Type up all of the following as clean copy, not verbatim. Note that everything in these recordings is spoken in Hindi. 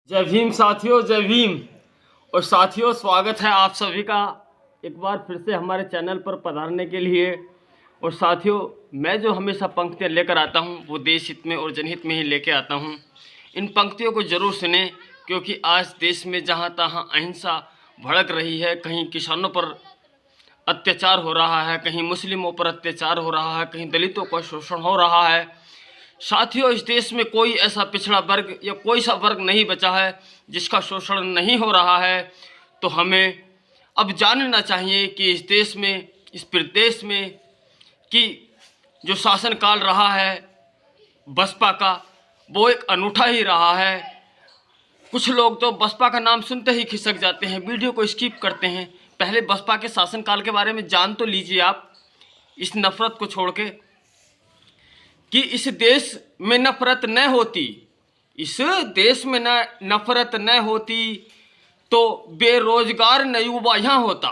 जय भीम साथियों, जय भीम। और साथियों, स्वागत है आप सभी का एक बार फिर से हमारे चैनल पर पधारने के लिए। और साथियों, मैं जो हमेशा पंक्तियाँ लेकर आता हूँ वो देश हित में और जनहित में ही लेके आता हूँ। इन पंक्तियों को ज़रूर सुने, क्योंकि आज देश में जहाँ तहाँ अहिंसा भड़क रही है। कहीं किसानों पर अत्याचार हो रहा है, कहीं मुस्लिमों पर अत्याचार हो रहा है, कहीं दलितों का शोषण हो रहा है। साथियों, इस देश में कोई ऐसा पिछड़ा वर्ग या कोई सा वर्ग नहीं बचा है जिसका शोषण नहीं हो रहा है। तो हमें अब जानना चाहिए कि इस देश में, इस प्रदेश में कि जो शासनकाल रहा है बसपा का, वो एक अनूठा ही रहा है। कुछ लोग तो बसपा का नाम सुनते ही खिसक जाते हैं, वीडियो को स्किप करते हैं। पहले बसपा के शासनकाल के बारे में जान तो लीजिए आप, इस नफरत को छोड़ के, कि इस देश में नफरत न होती, इस देश में न नफरत न होती तो बेरोजगार न युवा यहाँ होता।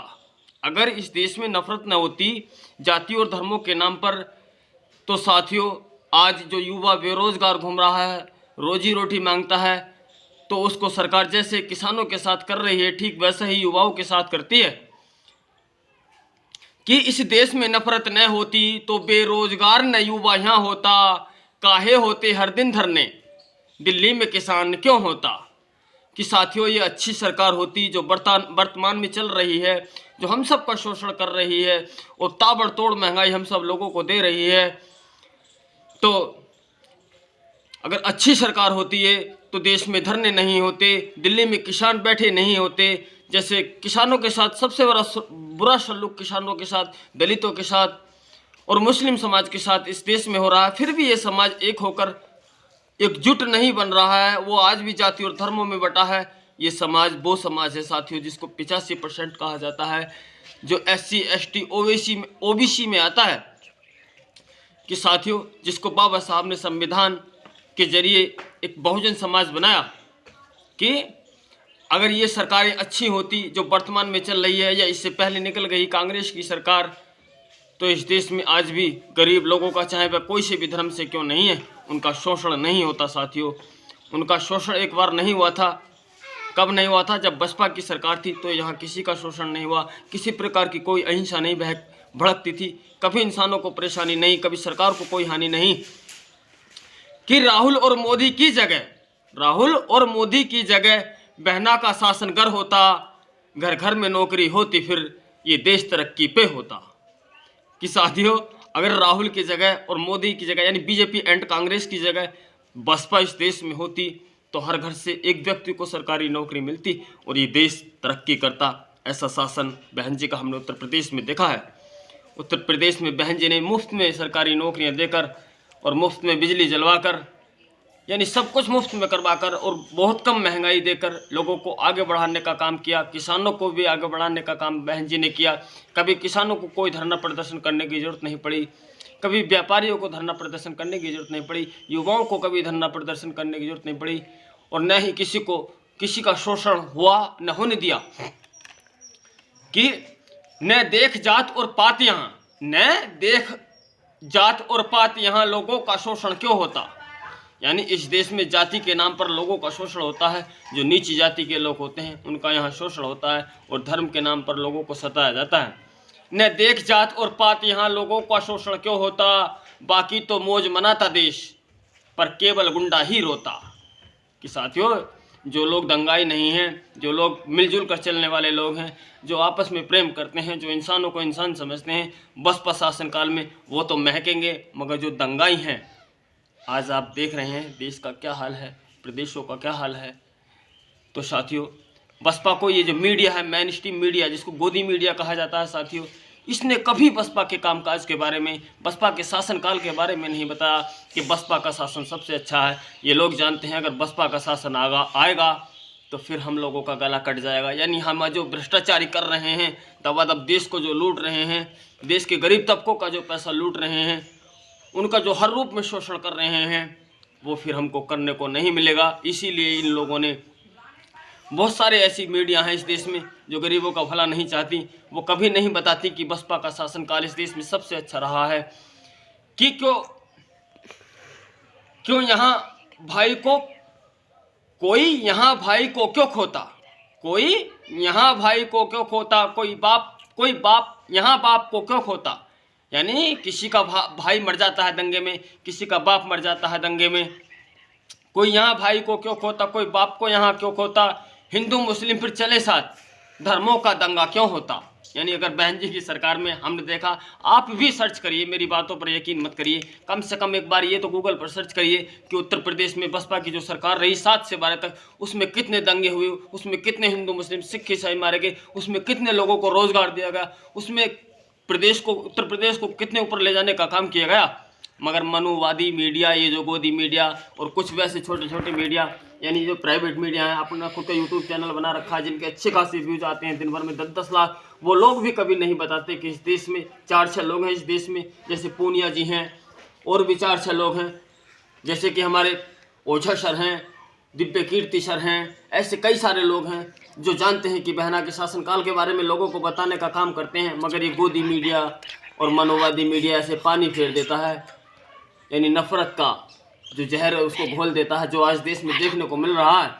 अगर इस देश में नफरत न होती जाति और धर्मों के नाम पर, तो साथियों आज जो युवा बेरोजगार घूम रहा है, रोजी रोटी मांगता है, तो उसको सरकार जैसे किसानों के साथ कर रही है, ठीक वैसा ही युवाओं के साथ करती है। कि इस देश में नफरत न होती तो बेरोजगार न युवा यहाँ होता। काहे होते हर दिन धरने, दिल्ली में किसान क्यों होता। कि साथियों, ये अच्छी सरकार होती जो वर्तमान में चल रही है, जो हम सब का शोषण कर रही है और ताबड़तोड़ महंगाई हम सब लोगों को दे रही है। तो अगर अच्छी सरकार होती है तो देश में धरने नहीं होते, दिल्ली में किसान बैठे नहीं होते। जैसे किसानों के साथ सबसे बुरा सलूक किसानों के साथ, दलितों के साथ और मुस्लिम समाज के साथ इस देश में हो रहा है, फिर भी ये समाज एक होकर एकजुट नहीं बन रहा है। वो आज भी जाति और धर्मों में बटा है। ये समाज वो समाज है साथियों जिसको 85% कहा जाता है, जो SC ST OBC में आता है। कि साथियों, जिसको बाबा साहब ने संविधान के जरिए एक बहुजन समाज बनाया। कि अगर ये सरकारें अच्छी होती जो वर्तमान में चल रही है, या इससे पहले निकल गई कांग्रेस की सरकार, तो इस देश में आज भी गरीब लोगों का, चाहे वह कोई से भी धर्म से क्यों नहीं है, उनका शोषण नहीं होता। साथियों, उनका शोषण एक बार नहीं हुआ था। कब नहीं हुआ था? जब बसपा की सरकार थी, तो यहाँ किसी का शोषण नहीं हुआ, किसी प्रकार की कोई अहिंसा नहीं भड़कती थी, कभी इंसानों को परेशानी नहीं, कभी सरकार को कोई हानि नहीं। कि राहुल और मोदी की जगह बहना का शासन घर होता, घर घर में नौकरी होती, फिर ये देश तरक्की पे होता। कि साथियों, अगर राहुल की जगह और मोदी की जगह, यानी बीजेपी एंड कांग्रेस की जगह बसपा इस देश में होती, तो हर घर से एक व्यक्ति को सरकारी नौकरी मिलती और ये देश तरक्की करता। ऐसा शासन बहन जी का हमने उत्तर प्रदेश में देखा है। उत्तर प्रदेश में बहन जी ने मुफ्त में सरकारी नौकरियां देकर और मुफ्त में बिजली जलवाकर, यानी सब कुछ मुफ्त में करवाकर और बहुत कम महंगाई देकर लोगों को आगे बढ़ाने का काम किया। किसानों को भी आगे बढ़ाने का काम बहन जी ने किया। कभी किसानों को कोई धरना प्रदर्शन करने की ज़रूरत नहीं पड़ी, कभी व्यापारियों को धरना प्रदर्शन करने की ज़रूरत नहीं पड़ी, युवाओं को कभी धरना प्रदर्शन करने की ज़रूरत नहीं पड़ी, और न ही किसी का शोषण हुआ, न होने दिया। कि न देख जात और पात यहाँ लोगों का शोषण क्यों होता। यानी इस देश में जाति के नाम पर लोगों का शोषण होता है। जो नीची जाति के लोग होते हैं उनका यहाँ शोषण होता है, और धर्म के नाम पर लोगों को सताया जाता है। न देख जात और पात यहाँ लोगों का शोषण क्यों होता, बाकी तो मौज मनाता देश, पर केवल गुंडा ही रोता। कि साथियों, जो लोग दंगाई नहीं हैं, जो लोग मिलजुल कर चलने वाले लोग हैं, जो आपस में प्रेम करते हैं, जो इंसानों को इंसान समझते हैं, बसपा शासनकाल में वो तो महकेंगे। मगर जो दंगाई हैं, आज आप देख रहे हैं देश का क्या हाल है, प्रदेशों का क्या हाल है। तो साथियों, बसपा को ये जो मीडिया है, मेन स्ट्रीम मीडिया, जिसको गोदी मीडिया कहा जाता है साथियों, इसने कभी बसपा के कामकाज के बारे में, बसपा के शासनकाल के बारे में नहीं बताया कि बसपा का शासन सबसे अच्छा है। ये लोग जानते हैं अगर बसपा का शासन आएगा तो फिर हम लोगों का गला कट जाएगा। यानी हम जो भ्रष्टाचारी कर रहे हैं, दबादब देश को जो लूट रहे हैं, देश के गरीब तबकों का जो पैसा लूट रहे हैं, उनका जो हर रूप में शोषण कर रहे हैं, वो फिर हमको करने को नहीं मिलेगा। इसीलिए इन लोगों ने, बहुत सारे ऐसी मीडिया हैं इस देश में जो गरीबों का भला नहीं चाहती, वो कभी नहीं बताती कि बसपा का शासनकाल इस देश में सबसे अच्छा रहा है। कि क्यों यहाँ भाई को कोई यहाँ भाई को क्यों खोता, कोई यहाँ भाई को क्यों खोता, कोई बाप यहाँ बाप को क्यों खोता। यानी किसी का भाई मर जाता है दंगे में, किसी का बाप मर जाता है दंगे में। कोई यहाँ भाई को क्यों खोता, कोई बाप को यहाँ क्यों खोता। हिंदू मुस्लिम फिर चले साथ, धर्मों का दंगा क्यों होता। यानी अगर बहन जी की सरकार में हमने देखा, आप भी सर्च करिए, मेरी बातों पर यकीन मत करिए, कम से कम एक बार ये तो गूगल पर सर्च करिए कि उत्तर प्रदेश में बसपा की जो सरकार रही 7 से 12 तक, उसमें कितने दंगे हुए, उसमें कितने हिंदू मुस्लिम सिख ईसाई मारे गए, उसमें कितने लोगों को रोजगार दिया गया, उसमें उत्तर प्रदेश को कितने ऊपर ले जाने का काम किया गया। मगर मनुवादी मीडिया, ये जो गोदी मीडिया और कुछ वैसे छोटे छोटे मीडिया, यानी जो प्राइवेट मीडिया है, अपना खुद का यूट्यूब चैनल बना रखा है, जिनके अच्छे खासे व्यूज आते हैं दिन भर में 10-10 लाख, वो लोग भी कभी नहीं बताते कि इस देश में 4-6 लोग हैं इस देश में, जैसे पूनिया जी हैं, और भी 4-6 लोग हैं, जैसे कि हमारे ओझा सर हैं, दिव्य कीर्ति सर हैं, ऐसे कई सारे लोग हैं जो जानते हैं कि बहना के शासनकाल के बारे में लोगों को बताने का काम करते हैं। मगर ये गोदी मीडिया और मनोवादी मीडिया ऐसे पानी फेर देता है, यानी नफरत का जो जहर है उसको घोल देता है, जो आज देश में देखने को मिल रहा है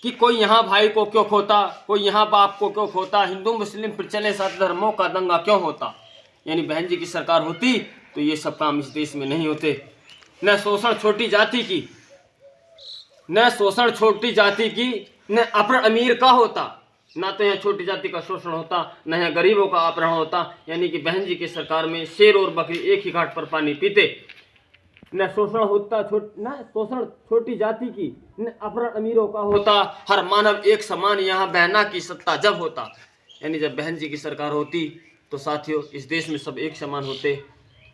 कि कोई यहाँ भाई को क्यों खोता, कोई यहाँ बाप को क्यों खोता, हिंदू मुस्लिम फिर चले साथ, धर्मों का दंगा क्यों होता। यानी बहन जी की सरकार होती तो ये सब काम इस देश में नहीं होते। न शोषण छोटी जाति की, न शोषण छोटी जाति की, न अपहरण अमीर का होता, ना तो यहाँ छोटी जाति का शोषण होता, न यहाँ गरीबों का अपहरण होता। यानी कि बहन जी की सरकार में शेर और बकरी एक ही घाट पर पानी पीते। न शोषण होता न शोषण छोटी जाति की, न अपहरण अमीरों का होता, हर मानव एक समान यहाँ बहना की सत्ता जब होता। यानी जब बहन जी की सरकार होती तो साथियों इस देश में सब एक समान होते,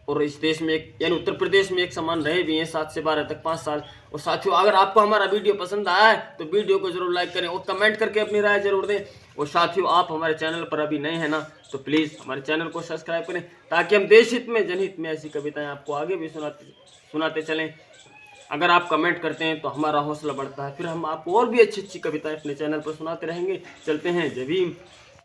और इस देश में एक यानी उत्तर प्रदेश में एक समान रहे भी हैं 7 से 12 तक 5 साल। और साथियों अगर आपको हमारा वीडियो पसंद आया है तो वीडियो को जरूर लाइक करें और कमेंट करके अपनी राय जरूर दें। और साथियों आप हमारे चैनल पर अभी नए हैं ना, तो प्लीज़ हमारे चैनल को सब्सक्राइब करें, ताकि हम देश हित में जनहित में ऐसी कविताएं आपको आगे भी सुनाते चलें। अगर आप कमेंट करते हैं तो हमारा हौसला बढ़ता है, फिर हम आपको और भी अच्छी अच्छी कविताएं अपने चैनल पर सुनाते रहेंगे। चलते हैं, जय भीम।